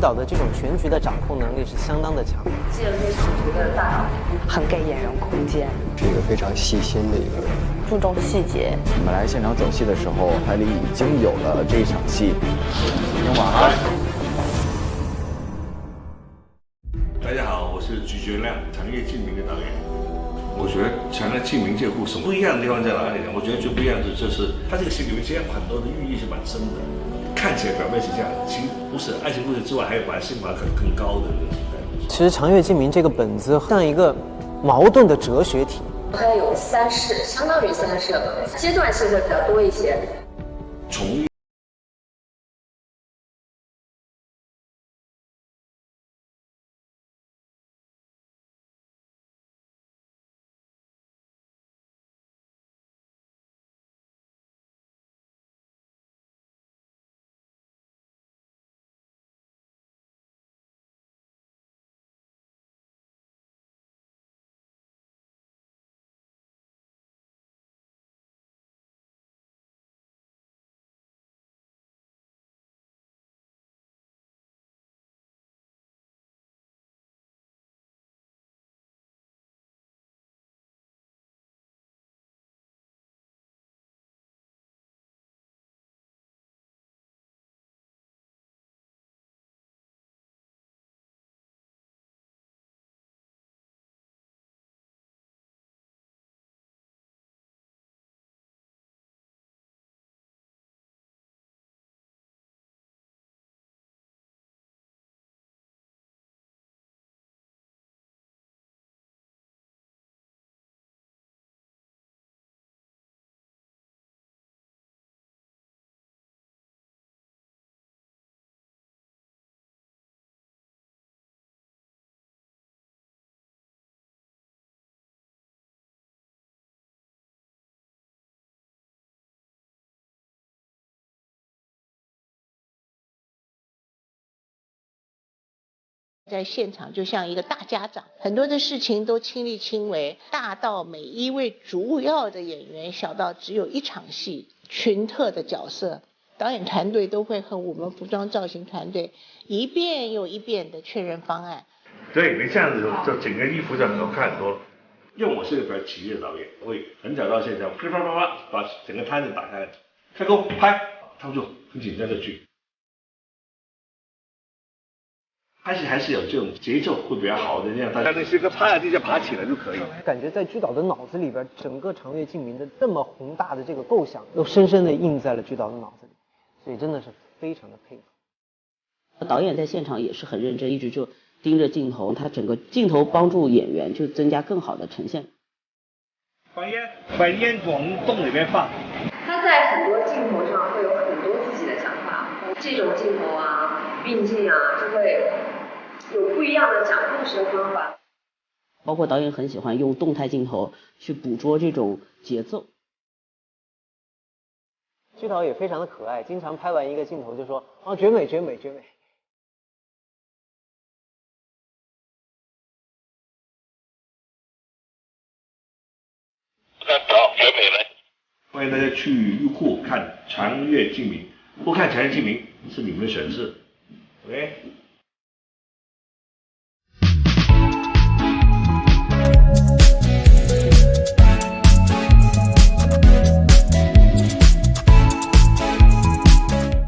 导的这种全局的掌控能力是相当的强，记忆力十足的大脑，很给演员空间，是一个非常细心的一个人，注重细节。我们来现场走戏的时候，海里已经有了这一场戏。今天晚安。大家好，我是鞠觉亮，长夜烬明的导演。我觉得《长夜烬明》这个故事不一样的地方在哪里呢？我觉得最不一样的就是它这个戏里面其实很多的寓意是蛮深的，看起来表面是这样，其实不是。爱情故事之外，还有把性把更高的那种。其实《长月烬明》这个本子像一个矛盾的哲学体，它有3世，相当于3世，阶段性会比较多一些。从在现场就像一个大家长，很多的事情都亲力亲为，大到每一位主要的演员，小到只有一场戏群特的角色，导演团队都会和我们服装造型团队一遍又一遍的确认方案。对你这样子，就整个衣服就很好看很多。因为我是一个比较企业的导演，我会很早到现场，啪啪啪啪把整个摊子打开，开工拍，他们就很紧张的去。还是有这种节奏会比较好的，这样大家那些个趴在地下爬起来就可以。感觉在居导的脑子里边，整个《长月烬明》的这么宏大的这个构想，都深深的印在了居导的脑子里，所以真的是非常的佩服。导演在现场也是很认真，一直就盯着镜头，他整个镜头帮助演员就增加更好的呈现。把烟往洞里面放。他在很多镜头上会有很多自己的想法，这种镜头啊、并进啊，就会有不一样的讲故事的方法。包括导演很喜欢用动态镜头去捕捉这种节奏。居导也非常的可爱，经常拍完一个镜头就说啊绝美绝美绝美。欢迎大家去优酷看《长月烬明》，不看《长月烬明》是你们的选择。OK。